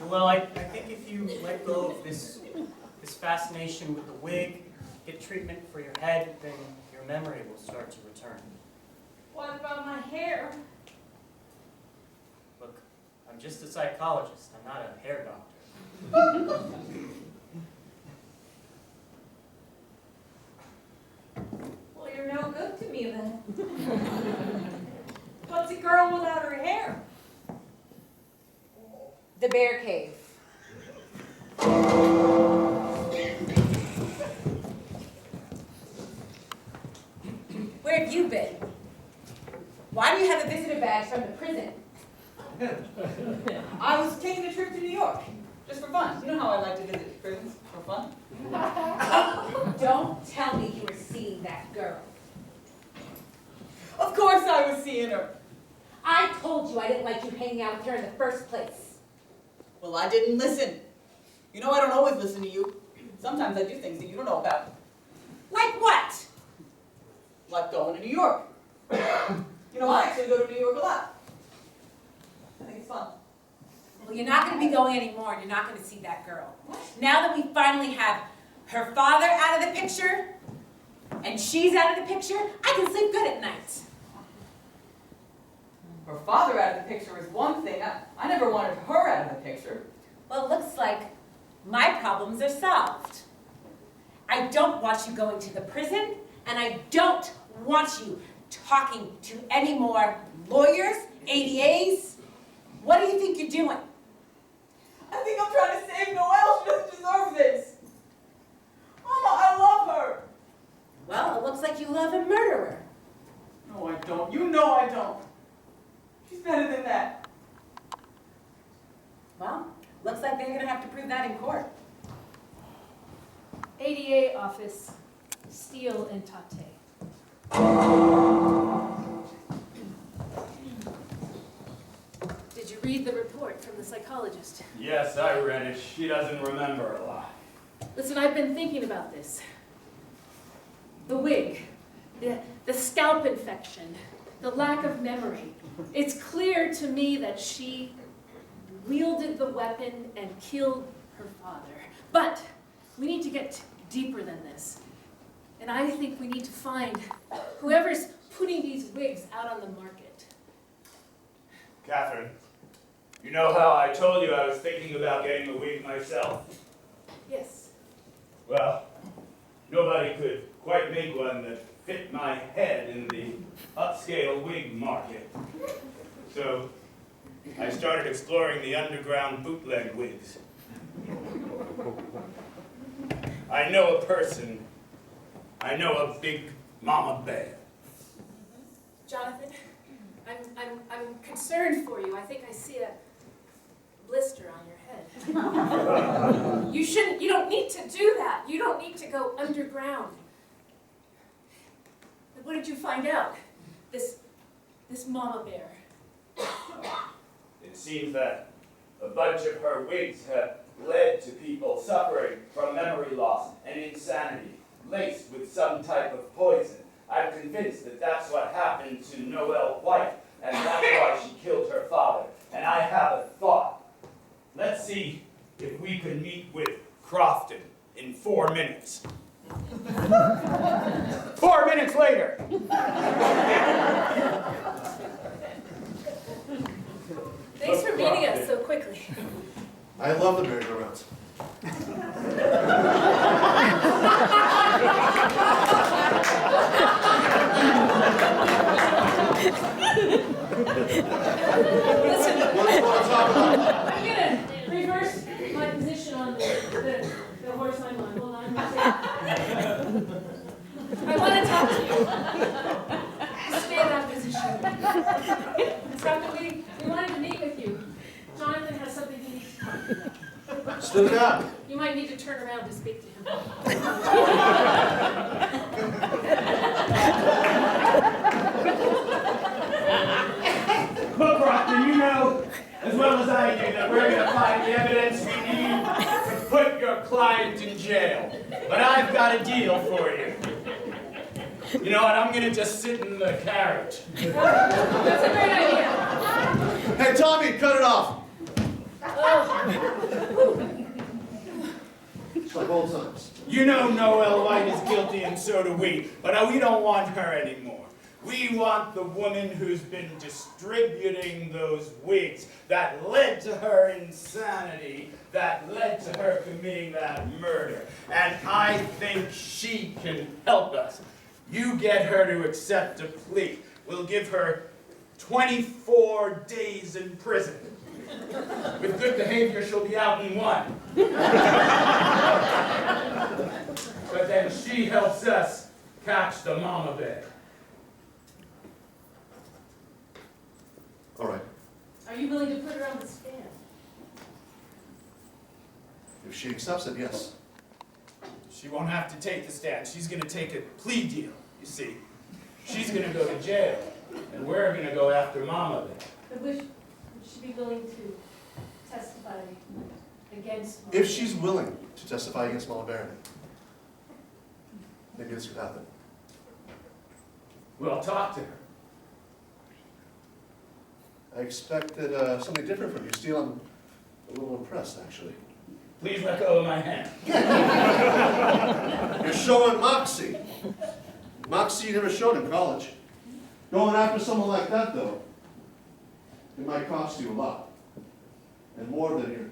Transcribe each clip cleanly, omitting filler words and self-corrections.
Well, I think if you let go of this fascination with the wig, get treatment for your head, then your memory will start to return. What about my hair? Look, I'm just a psychologist. I'm not a hair doctor. Well, you're no good to me then. What's a girl without her hair? The bear cave. Where have you been? Why do you have a visitor badge from the prison? I was taking a trip to New York, just for fun. You know how I like to visit prisons, for fun? Don't tell me you were seeing that girl. Of course I was seeing her. I told you I didn't like you hanging out with her in the first place. Well, I didn't listen. You know I don't always listen to you. Sometimes I do things that you don't know about. Like what? Like going to New York. You know, I actually go to New York a lot. I think it's fun. Well, you're not going to be going anymore, and you're not going to see that girl. Now that we finally have her father out of the picture, and she's out of the picture, I can sleep good at night. Her father out of the picture is one thing. I never wanted her out of the picture. Well, it looks like my problems are solved. I don't want you going to the prison, and I don't want you talking to any more lawyers, ADAs. What do you think you're doing? I think I'm trying to save Noelle. She doesn't deserve this. Mama, I love her. Well, it looks like you love a murderer. No, I don't. You know I don't. She's better than that. Well, looks like they're going to have to prove that in court. ADA office, Steele and Tate. Did you read the report from the psychologist? Yes, I read it. She doesn't remember a lot. Listen, I've been thinking about this. The wig, the scalp infection, the lack of memory. It's clear to me that she wielded the weapon and killed her father. But we need to get deeper than this. And I think we need to find whoever's putting these wigs out on the market. Catherine, you know how I told you I was thinking about getting a wig myself? Yes. Well, nobody could quite make one that fit my head in the upscale wig market. So I started exploring the underground bootleg wigs. I know a person. I know a big mama bear. Jonathan, I'm concerned for you. I think I see a blister on your head. You don't need to do that. You don't need to go underground. What did you find out? This mama bear. It seems that a bunch of her wigs have led to people suffering from memory loss and insanity, laced with some type of poison. I'm convinced that that's what happened to Noelle White, and that's why she killed her father. And I have a thought. Let's see if we can meet with Crofton in 4 minutes. 4 minutes later! Thanks for meeting us so quickly. I love the merry-go-rounds. Listen, What do you want to talk about? I'm going to reverse my position on the horse I'm on. Hold on. I want to talk to you. Stay in that position. Dr. Lee, we wanted to meet with you. Jonathan has something he needs to talk about. Spit it out. You might need to turn around to speak to him. Look, Crofton, you know as well as I do that we're going to find the evidence we need to put your client in jail. But I've got a deal for you. You know what? I'm going to just sit in the carriage. That's a great idea. Hey, Tommy, cut it off. It's like old times. You know Noelle White is guilty and so do we, but we don't want her anymore. We want the woman who's been distributing those wigs that led to her insanity, that led to her committing that murder. And I think she can help us. You get her to accept a plea. We'll give her 24 days in prison. With good behavior, she'll be out in 1. But then she helps us catch the mama bear. All right. Are you willing to put her on the stand? If she accepts it, yes. She won't have to take the stand. She's going to take a plea deal, you see. She's going to go to jail, and we're going to go after mama bear. But would she be willing to testify against? If she's willing to testify against Mama Bear, maybe this could happen. We'll talk to her. I expected something different from you. Still, I'm a little impressed, actually. Please let go of my hand. You're showing moxie. Moxie you never showed in college. Going after someone like that, though, it might cost you a lot. And more than your...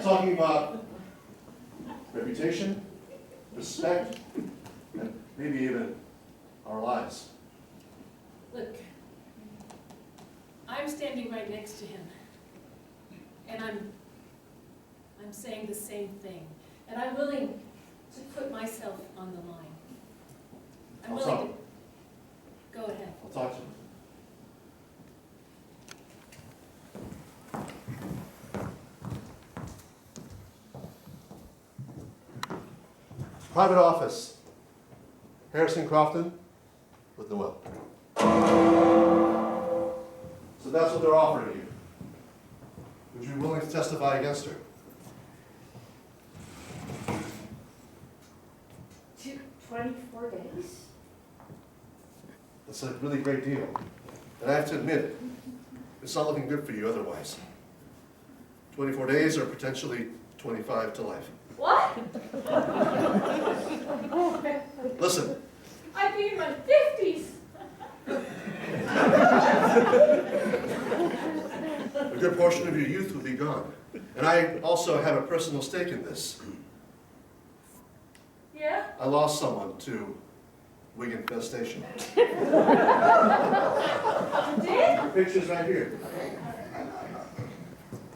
Talking about reputation, respect, and maybe even our lives. Look, I'm standing right next to him, and I'm saying the same thing, and I'm willing to put myself on the line. I'm I'll willing talk. to. Go ahead. I'll talk to him. Private office. Harrison Crofton with Noelle. So that's what they're offering you. Would you be willing to testify against her? 24 days? That's a really great deal. And I have to admit, it's not looking good for you otherwise. 24 days or potentially 25 to life. What? Listen, I'd be in my 50s. a good portion of your youth will be gone. And I also have a personal stake in this. Yeah? I lost someone to wig infestation. You did? The picture's right here.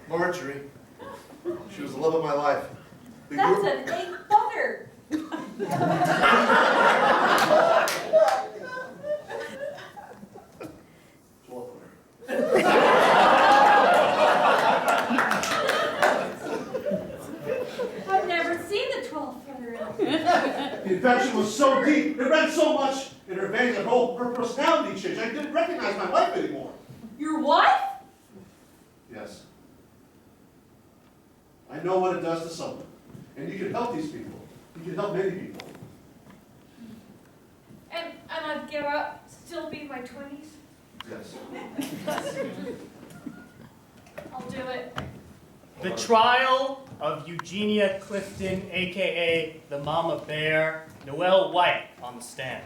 Marjorie. She was the love of my life. We That's grew- an egg butter. I've never seen the 12-footer. The infection was so deep, it ran so much in her veins that her personality changed. I didn't recognize my wife anymore. Your wife? Yes. I know what it does to someone. And you can help these people. You can help many people. And I'd give up, still be in my 20s? Yes. I'll do it. The trial of Eugenia Clifton, aka the Mama Bear, Noelle White on the stand.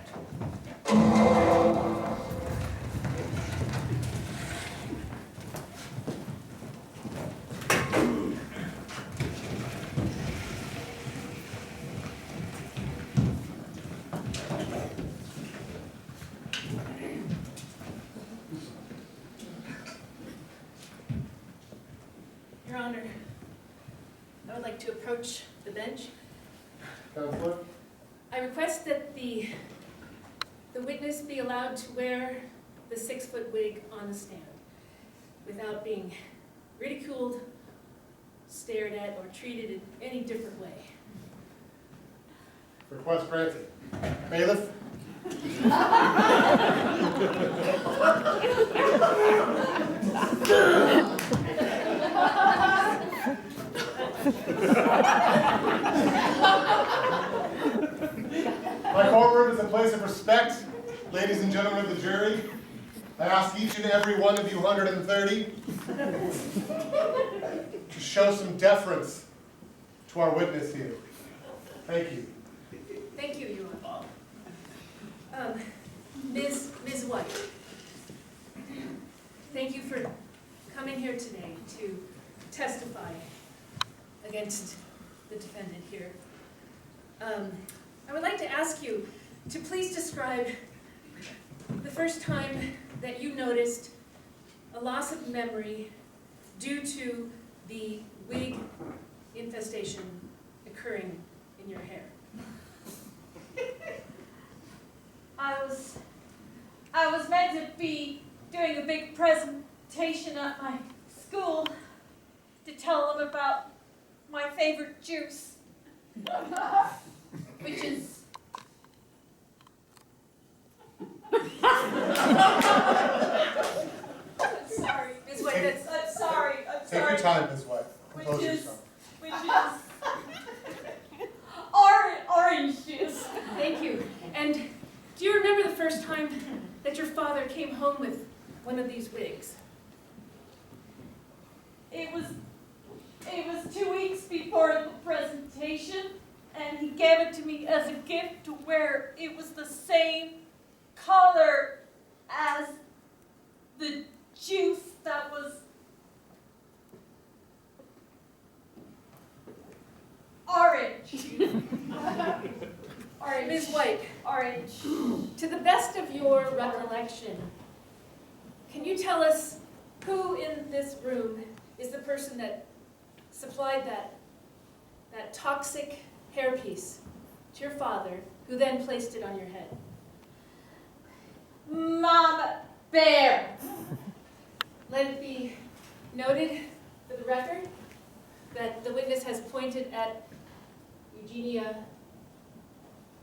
Your Honor, I would like to approach the bench. Counselor? I request that the witness be allowed to wear the 6-foot wig on the stand without being ridiculed, stared at, or treated in any different way. Request granted. Bailiff? My courtroom is a place of respect, ladies and gentlemen of the jury. I ask each and every one of you 130 to show some deference to our witness here. Thank you. Thank you, Your Honor. Ms. White, thank you for coming here today to testify against the defendant here. I would like to ask you to please describe the first time that you noticed a loss of memory due to the wig infestation occurring in your hair. I was meant to be doing a big presentation at my school to tell them about my favorite juice, which is I'm sorry, Ms. White, that's, I'm sorry. Take your time, Ms. White. Compose Which is yourself. Orange juice. thank you. And do you remember the first time that your father came home with one of these wigs? It was 2 weeks before the presentation, and he gave it to me as a gift to wear. It was the same color as the juice that was orange. Orange. Ms. White, Orange. to the best of your recollection, can you tell us who in this room is the person that supplied that toxic hairpiece to your father, who then placed it on your head? Mama Bear. Let it be noted for the record that the witness has pointed at Eugenia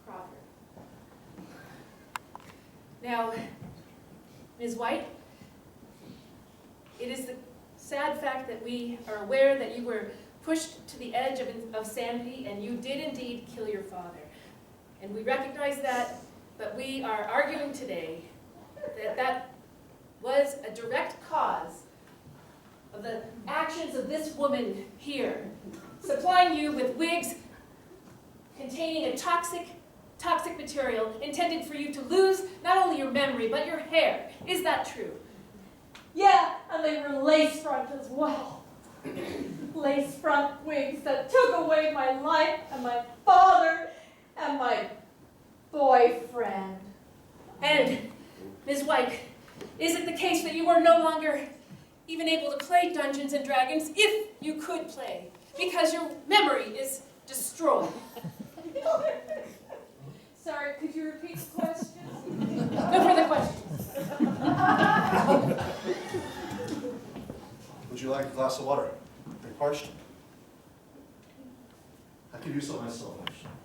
Crawford. Now, Ms. White, it is the sad fact that we are aware that you were pushed to the edge of sanity, and you did indeed kill your father. And we recognize that, but we are arguing today that that was a direct cause of the actions of this woman here, supplying you with wigs containing a toxic material intended for you to lose not only your memory, but your hair. Is that true? Yeah, and they were lace front as well. Lace front wigs that took away my life and my father and my boyfriend. And, Ms. White, is it the case that you are no longer even able to play Dungeons and Dragons, if you could play, because your memory is destroyed? Sorry, could you repeat the question? No further questions. Would you like a glass of water? Are you parched? I could use some myself, actually.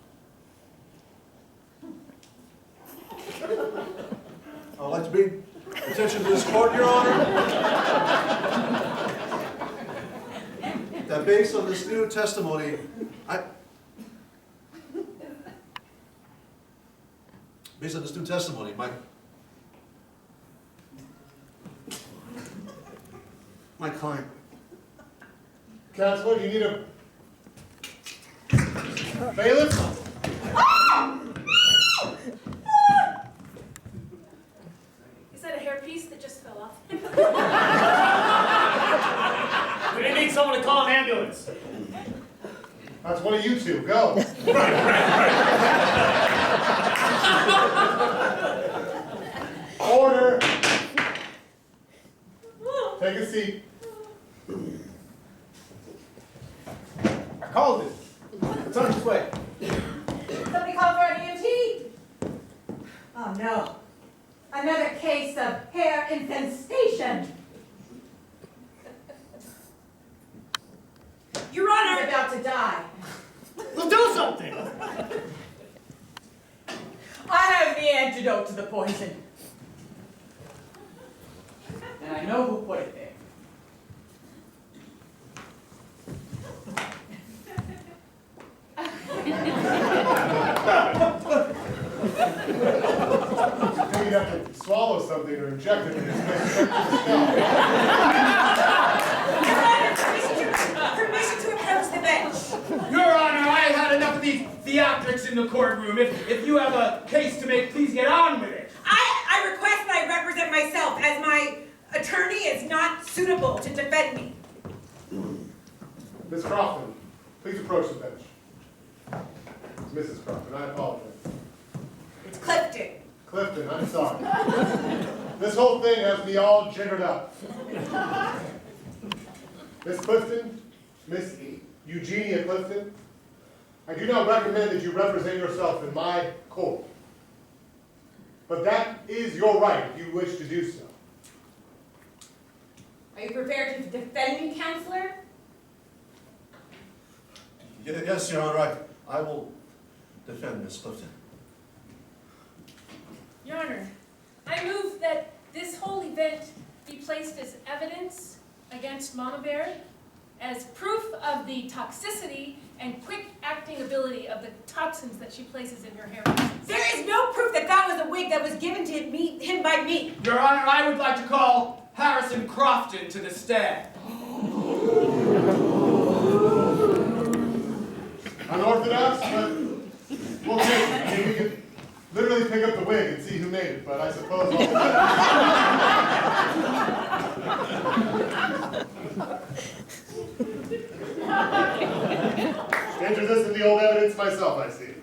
I would like to bring attention to this court, Your Honor, that based on this new testimony, my client. Counselor, you need a bailiff? Is that a hairpiece that just fell off? We're gonna need someone to call an ambulance. That's one of you two. Go. Order. Take a seat. I called it. It's on its way. Somebody call for an EMT? Oh no. Another case of hair infestation. Your Honor! He's about to die. We'll do something! I have the antidote to the poison. And I know who put it there. You'd have to swallow something or rejected it. It's been sent to the scalp. Permission to approach the bench. Your Honor, I had enough of these theatrics in the courtroom. If you have a case to make, please get on with it. I request that I represent myself, as my attorney is not suitable to defend me. Miss Crofton, please approach the bench. It's Mrs. Crofton, I apologize. It's Clifton. Clifton, I'm sorry. This whole thing has me all jiggered up. Miss Clifton, Miss Eugenia Clifton, I do not recommend that you represent yourself in my court. But that is your right if you wish to do so. Are you prepared to defend me, counselor? Yes, Your Honor, I will defend Miss Clifton. Your Honor, I move that this whole event be placed as evidence against Mama Bear, as proof of the toxicity and quick-acting ability of the toxins that she places in her hair. There is no proof that that was a wig that was given to him by me. Your Honor, I would like to call Harrison Crofton to the stand. Unorthodox, but we'll take it. I mean, we could literally pick up the wig and see who made it, but I suppose enter this in the old evidence myself, I see.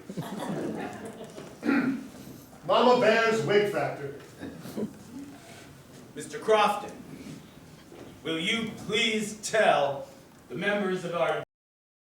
Mama Bear's Wig Factory. Mr. Crofton, will you please tell the members of our